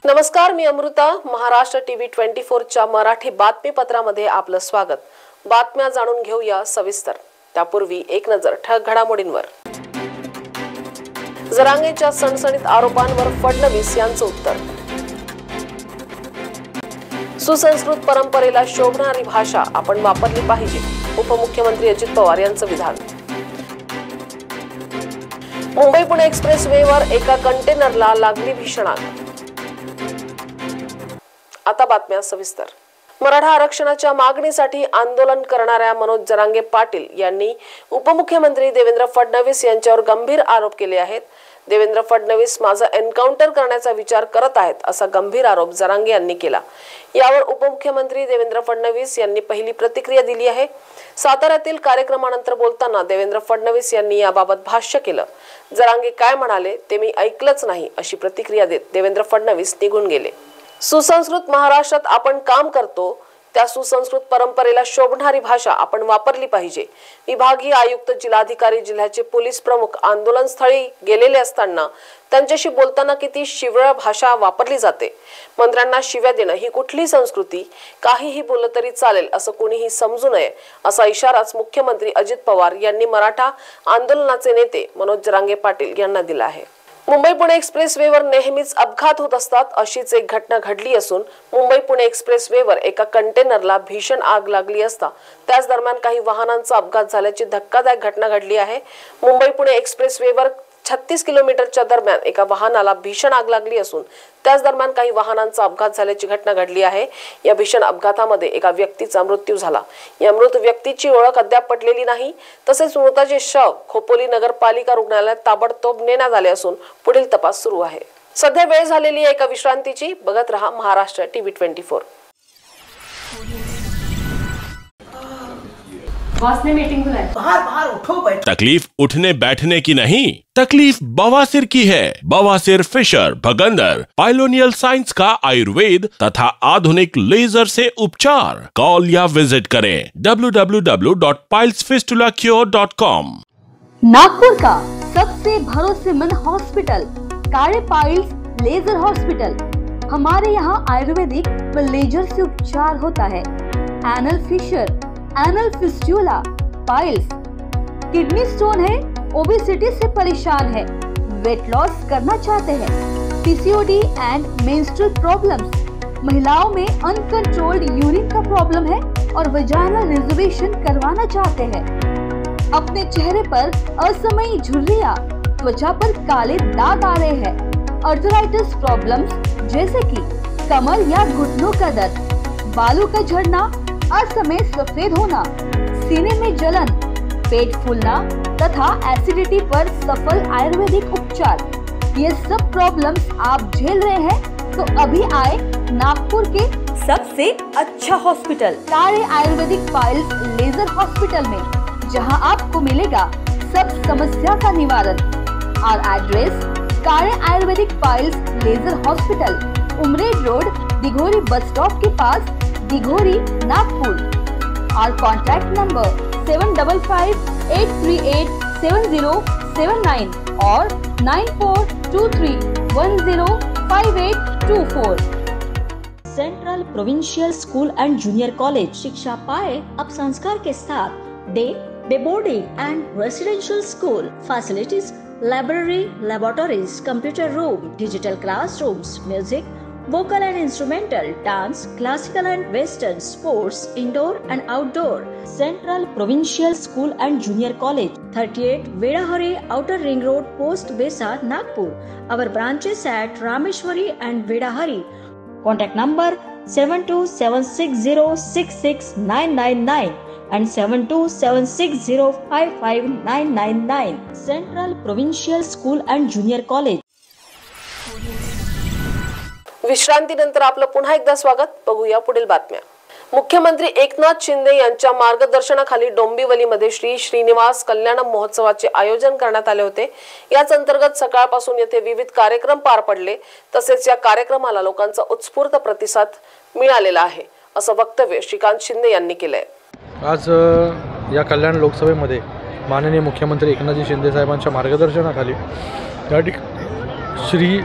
नमस्कार, मी अमृता. महाराष्ट्र टीव्ही 24च्या मराठी बातमीपत्रामध्ये आपलं स्वागत. बातम्या जाणून घेऊया सविस्तर. त्यापूर्वी एक नजर ठळक घडामोडींवर. जरांगेच्या सणसणीत आरोपांवर फडणवीस यांचं उत्तर. सुसंस्कृत परंपरेला शोभणारी भाषा आपण वापरली पाहिजे, उपमुख्यमंत्री अजित पवार यांचं विधान. मुंबई पुणे एक्सप्रेस वेवर एका कंटेनरला लागली भीषण आग. आता बातम्या सविस्तर. मराठा आरक्षणाच्या मागणीसाठी आंदोलन करणाऱ्या मनोज जरांगे पाटील यांनी उपमुख्यमंत्री देवेंद्र फडणवीस यांच्यावर गंभीर आरोप केले आहेत. देवेंद्र फडणवीस माझा एन्काउंटर करण्याचा विचार करत आहेत, असा गंभीर आरोप जरांगे यांनी केला. यावर उपमुख्यमंत्री देवेंद्र फडणवीस यांनी पहिली प्रतिक्रिया दिली आहे. साताऱ्यातील कार्यक्रमानंतर बोलताना देवेंद्र फडणवीस यांनी याबाबत भाष्य केलं. जरांगे काय म्हणाले ते मी ऐकलंच नाही, अशी प्रतिक्रिया देत देवेंद्र फडणवीस निघून गेले. सुसंस्कृत महाराष्ट्रात आपण काम करतो, त्या सुसंस्कृत परंपरेला शोभणारी भाषा आपण वापरली पाहिजे. विभागीय आयुक्त, जिल्हाधिकारी, जिल्ह्याचे पोलीस प्रमुख आंदोलनस्थळी गेलेले असताना त्यांच्याशी बोलताना किती शिव्या भाषा वापरली जाते. मंत्र्यांना शिव्या देणं ही कुठली संस्कृती? काहीही बोललं तरी चालेल असं कोणीही समजू नये, असा इशाराच मुख्यमंत्री अजित पवार यांनी मराठा आंदोलनाचे नेते मनोज जरांगे पाटील यांना दिला आहे. मुंबई पुणे एक्सप्रेस वेवर नेहमीच अपघात होत असतात. अशीच एक घटना घडली असून मुंबई पुणे एक्सप्रेस वेवर एका कंटेनरला भीषण आग लागली असता त्याच दरम्यान काही वाहनांचा अपघात झाल्याची धक्कादायक घटना घडली आहे. मुंबई पुणे एक्सप्रेस वेवर 36 किलोमीटरच्या दरम्यान एका वाहनाला भीषण आग लागली असून त्याच दरम्यान काही वाहनांचा अपघात झाल्याची घटना घडली आहे. या भीषण अपघातामध्ये एका व्यक्तीचा मृत्यू झाला. या मृत व्यक्तीची ओळख अद्याप पटलेली नाही. तसेच मृताचे शव खोपोली नगरपालिका रुग्णालयात ताबडतोब नेण्यात आले असून पुढील तपास सुरू आहे. सध्या वेळ झालेली आहे एका विश्रांतीची. बघत रहा महाराष्ट्र टीव्ही 24. बॉस ने मीटिंग बुलाई. बाहर उठो बैठो. तकलीफ उठने बैठने की नहीं, तकलीफ बवासीर की है. बवासीर, फिशर, भगंदर, पाइलोनियल साइंस का आयुर्वेद तथा आधुनिक लेजर से उपचार. कॉल या विजिट करें www.pilesfistulacure.com. नागपुर का सबसे भरोसेमंद hospital Kale piles laser hospital. हमारे यहाँ आयुर्वेदिक व लेजर से उपचार होता है. Anal fissure, anal fistula, piles, kidney stone है, ओबेसिटी से परेशान है, वेट लॉस करना चाहते हैं, पीसीओडी एंड मेंस्ट्रुअल प्रॉब्लम्स, महिलाओं में अनकंट्रोल्ड यूरिन का प्रॉब्लम है और वजाइनल रिजर्वेशन करवाना चाहते हैं, अपने चेहरे पर असमयी झुर्रियां, त्वचा पर काले दाग आ रहे हैं, अर्थराइटिस प्रॉब्लम्स जैसे कि कमर या घुटनों का दर्द, बालों का झड़ना, असमय सफेद होना, सीने में जलन, पेट फूलना तथा एसिडिटी पर सफल आयुर्वेदिक उपचार, ये सब प्रॉब्लम्स आप झेल रहे हैं तो अभी आए नागपुर के सबसे अच्छा hospital Kale Ayurvedic piles laser hospital में, जहां आपको मिलेगा सब समस्या का निवारण. और address Kale Ayurvedic piles laser hospital, Umred road, Dighori bus stop के पास, दिघोरी, नागपुर. और कॉन्टैक्ट नंबर 7538387079 और 9423105824. Central provincial school and junior college. शिक्षा पाए अब संस्कार के साथ. Day boarding and residential school. Facilities library, laboratories, computer room, digital classrooms, music, vocal and instrumental, dance, classical and western, sports, indoor and outdoor. Central Provincial School and Junior College, 38 Vedahari, Outer Ring Road, Post Besa, Nagpur. Our branches at Rameshwari and Vedahari. Contact number 7276066999 and 7276055999. Central Provincial School and Junior College. विश्रांतीनंतर आपलं पुन्हा एकदा स्वागत. बघूया पुढील बातम्या. मुख्यमंत्री एकनाथ शिंदे यांच्या मार्गदर्शनाखाली डोंबिवलीमध्ये श्री श्रीनिवास कल्याण महोत्सवाचे आयोजन करण्यात आले होते. याच अंतर्गत सकाळपासून येथे विविध कार्यक्रम पार पडले. तसेच या कार्यक्रमाला लोकांचा उत्स्फूर्त प्रतिसाद मिळालेला आहे, असं वक्तव्य श्रीकांत शिंदे यांनी केलंय. आज या कल्याण लोकसभेमध्ये माननीय मुख्यमंत्री एकनाथजी शिंदे साहेबांच्या मार्गदर्शनाखाली या श्री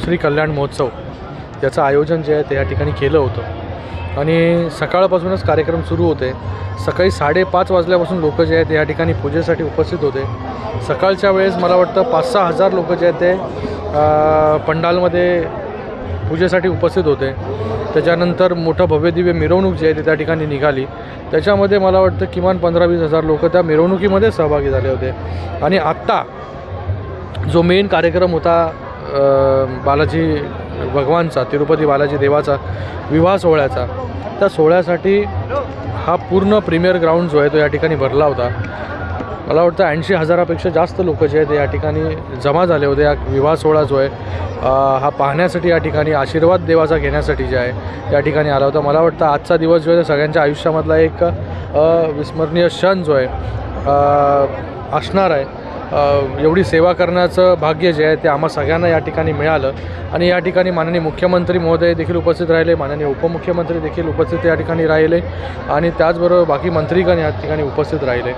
श्री कल्याण महोत्सव याचं आयोजन जे आहे ते या ठिकाणी केलं होतं आणि सकाळपासूनच कार्यक्रम सुरू होते. सकाळी 5:30 वाजल्यापासून लोक जे आहेत ते या ठिकाणी पूजेसाठी उपस्थित होते. सकाळच्या वेळेस मला वाटतं 5-6 हजार लोक जे आहेत ते पंडालमध्ये पूजेसाठी उपस्थित होते. त्याच्यानंतर मोठं भव्यदिव्य मिरवणूक जी आहे ती त्या ठिकाणी निघाली. त्याच्यामध्ये मला वाटतं किमान 15-20 हजार लोक त्या मिरवणुकीमध्ये सहभागी झाले होते. आणि आत्ता जो मेन कार्यक्रम होता बालाजी भगवानचा, तिरुपती बालाजी देवाचा विवाह सोहळ्याचा, त्या सोहळ्यासाठी हा पूर्ण प्रीमियर ग्राउंड जो आहे तो या ठिकाणी भरला होता. मला वाटतं 80 हजारापेक्षा जास्त लोक जे आहेत ते या ठिकाणी जमा झाले होते. हा विवाह सोहळा जो आहे हा पाहण्यासाठी, या ठिकाणी आशीर्वाद देवाचा घेण्यासाठी जे आहे या ठिकाणी आला होता. मला वाटतं आजचा दिवस जो आहे सगळ्यांच्या आयुष्यामधला एक विस्मरणीय क्षण जो आहे असणार आहे. एवढी सेवा करण्याचं भाग्य जे आहे ते आम्हा सगळ्यांना या ठिकाणी मिळालं. आणि या ठिकाणी माननीय मुख्यमंत्री महोदय देखील उपस्थित राहिले, माननीय उपमुख्यमंत्री देखील उपस्थित या ठिकाणी राहिले आणि त्याचबरोबर बाकी मंत्रीगण या ठिकाणी उपस्थित राहिले.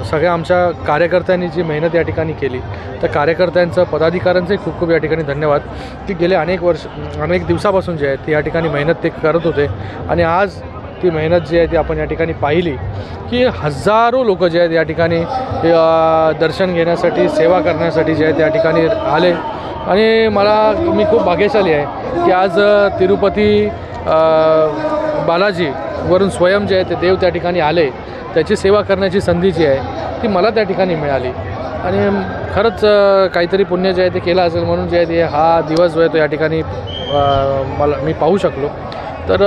सगळ्या आमच्या कार्यकर्त्यांनी जी मेहनत या ठिकाणी केली, त्या कार्यकर्त्यांचं, पदाधिकाऱ्यांचे खूप खूप या ठिकाणी धन्यवाद की गेले अनेक दिवसापासून जे आहे ते या ठिकाणी मेहनत ते करत होते. आणि आज ती मेहनत जी आहे ती आपण या ठिकाणी पाहिली की हजारो लोक जे आहेत या ठिकाणी दर्शन घेण्यासाठी, सेवा करण्यासाठी जे आहे त्या ठिकाणी आले. आणि मी खूप भाग्यशाली आहे की आज तिरुपती बालाजीवरून स्वयं जे आहे ते देव त्या ठिकाणी आले, त्याची सेवा करण्याची संधी जी आहे ती मला त्या ठिकाणी मिळाली. आणि खरंच काहीतरी पुण्य जे आहे ते केलं असेल म्हणून जे आहे ते हा दिवस जो आहे तो या ठिकाणी मी पाहू शकलो. तर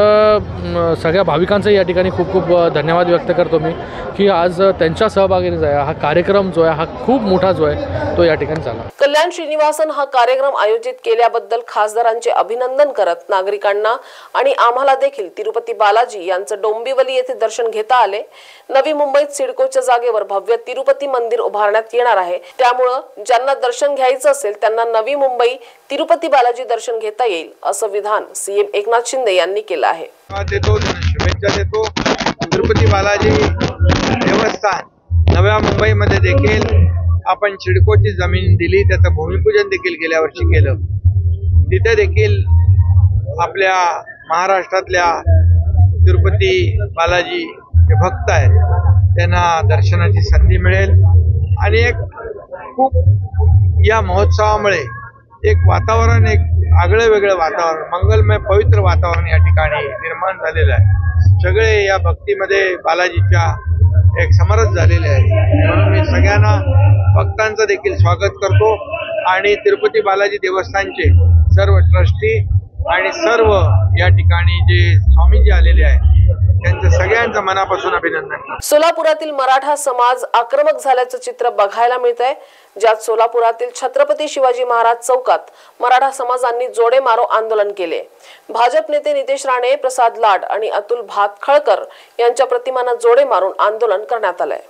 सगळ्या भाविकांचाही या ठिकाणी खूप खूप धन्यवाद व्यक्त करतो मी की आज त्यांच्या सहभागीने जो आहे हा कार्यक्रम जो आहे हा खूप मोठा जो आहे तो या ठिकाणी झाला. कल्याण श्रीनिवासन हा कार्यक्रम आयोजित केल्याबद्दल खासदारांचे अभिनंदन करत नागरिकांना आणि आम्हाला देखील तिरुपती बालाजी यांचं डोंबिवली येथे दर्शन घेता आले. नवी मुंबईत सिडकोच्या जागेवर भव्य तिरुपती मंदिर उभारण्यात येणार आहे. त्यामुळं ज्यांना दर्शन घ्यायचं असेल त्यांना नवी मुंबई तिरुपती बालाजी दर्शन घेता येईल असं विधान सीएम एकनाथ शिंदे यांनी केलं आहे. शुभेच्छा देतो. तिरुपती बालाजी देवस्थान नव्या मुंबईमध्ये देखील आपण सिडकोची जमीन दिली, त्याचं भूमिपूजन देखील गेल्या वर्षी केलं. तिथे देखील आपल्या महाराष्ट्रातल्या तिरुपती बालाजी जे भक्त आहेत त्यांना दर्शनाची संधी मिळेल. आणि एक खूप या महोत्सवामुळे एक वातावरण, एक आगळं वेगळं वातावरण, मंगलमय पवित्र वातावरण या ठिकाणी निर्माण झालेलं आहे. सगळे या भक्तीमध्ये बालाजीच्या एक समरस झालेले आहे. म्हणून मी सगळ्यांना भक्तांचं देखील स्वागत करतो आणि तिरुपती बालाजी देवस्थानचे सर्व ट्रस्टी आणि सर्व या ठिकाणी जे स्वामीजी आलेले आहेत त्यांचं सगळ्यांचं मनापासून अभिनंदन करतो. सोलापुरातील मराठा समाज आक्रमक झाल्याचं चित्र बघायला मिळतंय, ज्यात सोलापुरातील छत्रपती शिवाजी महाराज चौकात मराठा समाजांनी जोडे मारो आंदोलन केले. भाजप नेते नितेश राणे, प्रसाद लाड आणि अतुल भातखळकर यांच्या प्रतिमांना जोडे मारून आंदोलन करण्यात आलंय.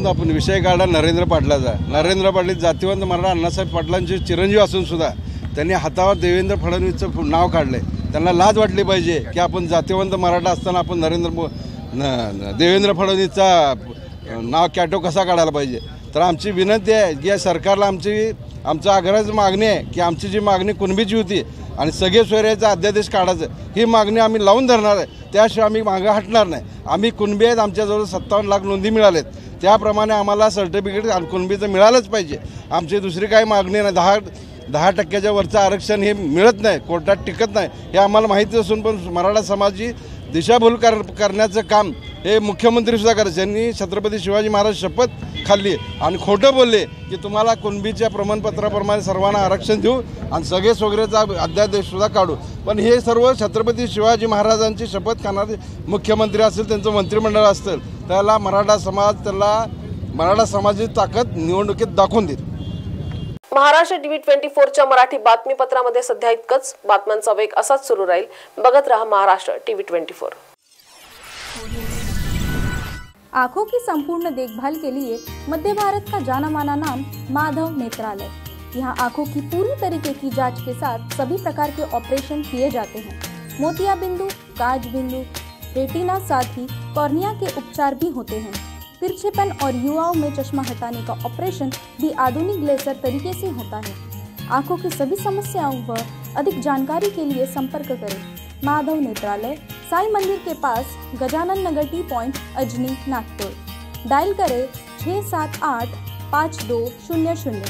आपण विषय काढला नरेंद्र पाटलाचा. नरेंद्र पाटील जातीवंत मराठा अण्णासाहेब पाटलांचे चिरंजीव असून सुद्धा त्यांनी हातावर देवेंद्र फडणवीसचं नाव काढलंय. त्यांना लाज वाटली पाहिजे की आपण जातीवंत मराठा असताना आपण देवेंद्र फडणवीसचा नाव कॅटो कसा काढायला पाहिजे. तर आमची विनंती आहे की या सरकारला आमचं आग्रहाची मागणी आहे की आमची जी मागणी कुणबीची होती आणि सगळे सोयऱ्याचा अध्यादेश काढायचं, ही मागणी आम्ही लावून धरणार आहे. त्याशिवाय आम्ही मागं हटणार नाही. आम्ही कुणबी आहेत, आमच्याजवळ 57 लाख नोंदी मिळालेत. त्याप्रमाणे आम्हाला सर्टिफिकेट कुणबीचं मिळालंच पाहिजे. आमची दुसरी काही मागणी नाही. 10% वरचं आरक्षण हे मिळत नाही, कोर्टात टिकत नाही हे आम्हाला माहिती असून पण मराठा समाजाची दिशाभूल करण्याचं काम हे मुख्यमंत्रीसुद्धा करायचे. यांनी छत्रपती शिवाजी महाराज शपथ खाल्ली आणि खोटं बोलले की तुम्हाला कुणबीच्या प्रमाणपत्राप्रमाणे सर्वांना आरक्षण देऊ आणि सगळे सोगरेचा अध्यादेशसुद्धा काढू. पण हे सर्व छत्रपती शिवाजी महाराजांची शपथ खाणारे मुख्यमंत्री असतील, त्यांचं मंत्रिमंडळ असतील, त्याला मराठा समाजाची ताकद निवडणुकीत दाखवून देईल. महाराष्ट्र टीव्ही 24च्या मराठी बातमीपत्रामध्ये सध्या इतकंच. बातम्यांचा वेग असाच सुरू राहील. बघत रहा महाराष्ट्र टीव्ही 24. आंखों की संपूर्ण देखभाल के लिए मध्य भारत का जाना माना नाम माधव नेत्रालय। यहाँ आंखों की पूरी तरीके की जांच के साथ सभी प्रकार के ऑपरेशन किए जाते हैं। मोतियाबिंदु, काज बिंदु, रेटिना साथ ही कॉर्निया के उपचार भी होते हैं। तिरछेपन और युवाओं में चश्मा हटाने का ऑपरेशन भी आधुनिक लेजर तरीके से होता है। आंखों की सभी समस्याओं व अधिक जानकारी के लिए संपर्क करें माधव नेत्रालय, साई मंदिर के पास, Gajanan Nagar T point, Ajni, Nagpur. Dial करें 678-5200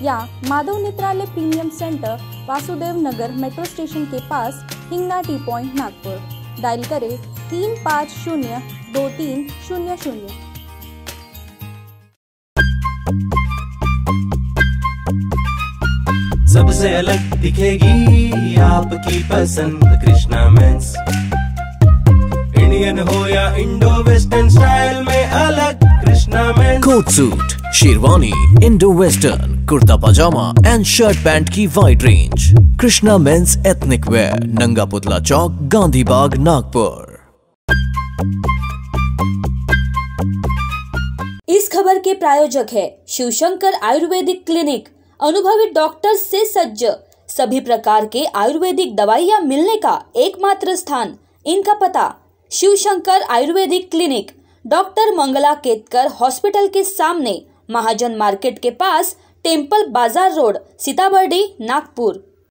या Madhav Netralaya premium centre, Vasudev Nagar metro station के पास, Hingna T point, Nagpur. Dial करें 3502300। सबसे अलग दिखेगी आपकी पसंद कृष्णा मेंस। इंडियन हो या इंडो वेस्टर्न स्टाइल में अलग Krishna men's. Coat suit, sherwani, Indo western, kurta pajama and shirt pant की wide range. Krishna men's ethnic wear, Nanga Putla चौक, गांधी बाग, नागपुर। इस खबर के प्रायोजक है शिवशंकर आयुर्वेदिक क्लिनिक। अनुभवी डॉक्टर्स से सज्ज, सभी प्रकार के आयुर्वेदिक दवाइयाँ मिलने का एकमात्र स्थान। इनका पता Shivshankar Ayurvedic clinic, doctor Mangala Ketkar hospital के सामने, महाजन मार्केट के पास, टेम्पल बाजार रोड, सीताबर्डी, नागपुर।